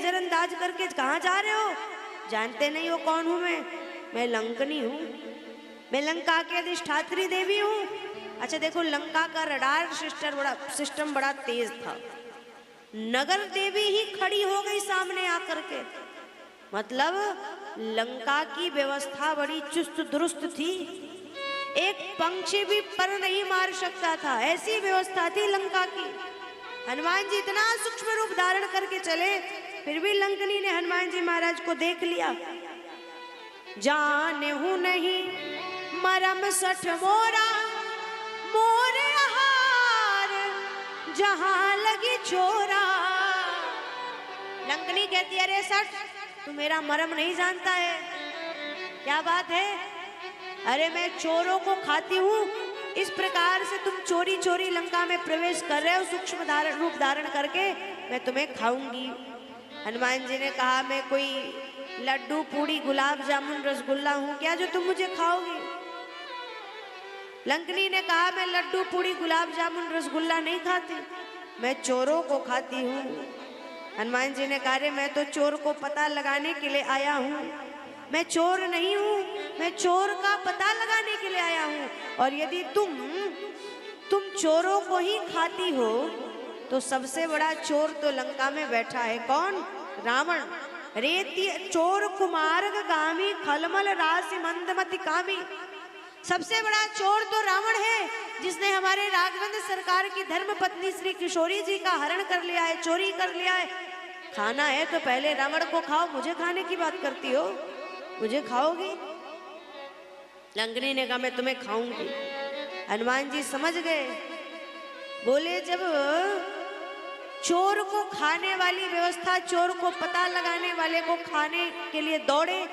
नजरअंदाज करके कहाँ जा रहे हो? जानते नहीं हो कौन हूं मैं लंकनी हूँ, मैं लंका की अधिष्ठात्री देवी हूँ। अच्छा देखो, लंका का रडार सिस्टम बड़ा तेज था। नगर देवी ही खड़ी हो गई सामने आकर के, मतलब लंका की व्यवस्था बड़ी चुस्त दुरुस्त थी, एक पंक्षी भी पर नहीं मार सकता था, ऐसी व्यवस्था थी लंका की। हनुमान जी इतना सूक्ष्म रूप धारण करके चले, फिर भी लंकनी ने हनुमान जी महाराज को देख लिया। जाने हूं नहीं मरम सठ मोरा, मोरे हार जहां लगी चोरा। लंकनी कहती है, अरे सठ, तू मेरा मरम नहीं जानता है, क्या बात है? अरे मैं चोरों को खाती हूँ, इस प्रकार से तुम चोरी चोरी लंका में प्रवेश कर रहे हो सूक्ष्म रूप धारण करके, मैं तुम्हें खाऊंगी। हनुमान जी ने कहा, मैं कोई लड्डू पूड़ी गुलाब जामुन रसगुल्ला हूँ क्या जो तुम मुझे खाओगी? लंकनी ने कहा, मैं लड्डू पूड़ी गुलाब जामुन रसगुल्ला नहीं खाती, मैं चोरों को खाती हूँ। हनुमान जी ने कहा, मैं तो चोर को पता लगाने के लिए आया हूँ, मैं चोर नहीं हूँ, मैं चोर का पता लगाने के लिए आया हूँ। और यदि तुम चोरों को ही खाती हो तो सबसे बड़ा चोर तो लंका में बैठा है, कौन? रावण। रेती चोर कुमार्ग गामी, खलमल राशि मंदमति कामी। सबसे बड़ा चोर तो रावण है, जिसने हमारे राघवेंद्र सरकार की धर्म पत्नी श्री किशोरी जी का हरण कर लिया है, चोरी कर लिया है। खाना है तो पहले रावण को खाओ, मुझे खाने की बात करती हो? मुझे खाओगी? लंकनी ने कहा, मैं तुम्हें खाऊंगी। हनुमान जी समझ गए, बोले जब चोर को खाने वाली व्यवस्था, चोर को पता लगाने वाले को खाने के लिए दौड़े,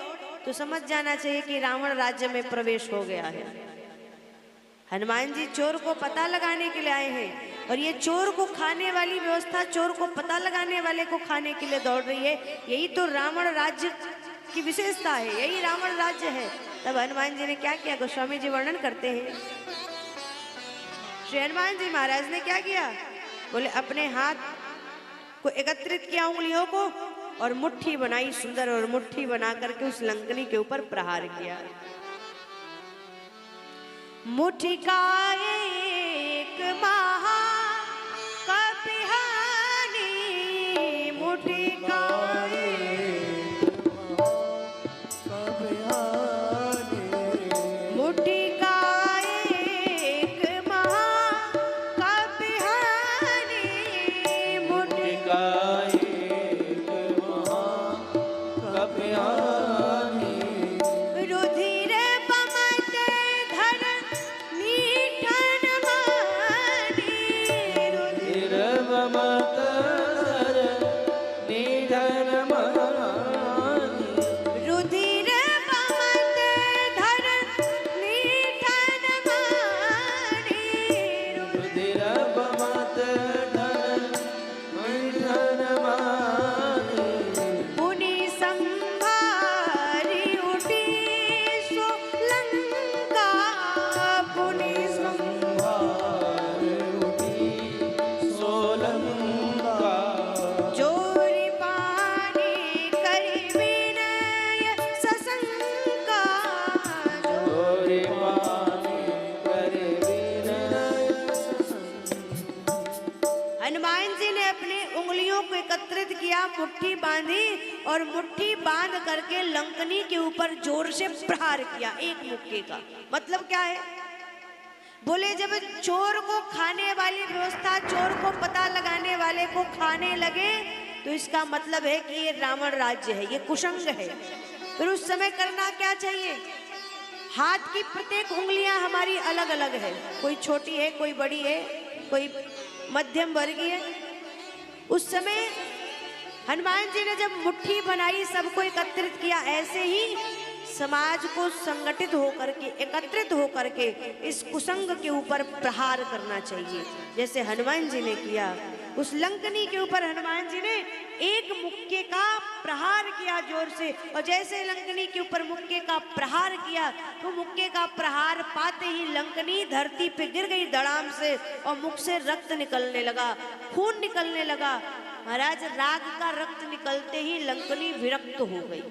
तो समझ जाना चाहिए कि रावण राज्य में प्रवेश हो गया है। हनुमान जी चोर को पता लगाने के लिए आए हैं, और ये चोर को खाने वाली व्यवस्था, चोर को पता लगाने वाले को खाने के लिए दौड़ रही है। यही तो रावण राज्य की विशेषता है, यही रावण राज्य है। तब हनुमान जी ने क्या किया, गोस्वामी जी वर्णन करते हैं। श्री हनुमान जी महाराज ने क्या किया, बोले अपने हाथ को एकत्रित किया, उंगलियों को, और मुट्ठी बनाई सुंदर, और मुट्ठी बना करके उस लंकनी के ऊपर प्रहार किया। मुट्ठी का एक महा कपिहानी, मुट्ठी का मुट्ठी बांधी, और मुट्ठी बांध करके लंकनी के ऊपर जोर से प्रहार किया एक मुक्के का। मतलब क्या है, बोले जब चोर को खाने वाली व्यवस्था, चोर को पता लगाने वाले को खाने लगे, तो इसका मतलब है कि ये रावण राज्य है, ये कुसंग है। फिर उस समय करना क्या चाहिए, हाथ की प्रत्येक उंगलियां हमारी अलग अलग है, कोई छोटी है, कोई बड़ी है, कोई मध्यम वर्गीय है। उस समय हनुमान जी ने जब मुट्ठी बनाई, सबको एकत्रित किया, ऐसे ही समाज को संगठित होकर के, एकत्रित होकर के इस कुसंग के ऊपर प्रहार करना चाहिए, जैसे हनुमान जी ने किया। उस लंकनी के ऊपर हनुमान जी ने एक मुक्के का प्रहार किया जोर से, और जैसे लंकनी के ऊपर मुक्के का प्रहार किया, तो मुक्के का प्रहार पाते ही लंकनी धरती पे गिर गई धड़ाम से, और मुख से रक्त निकलने लगा, खून निकलने लगा। महाराज राग का रक्त निकलते ही लंकनी विरक्त हो गई।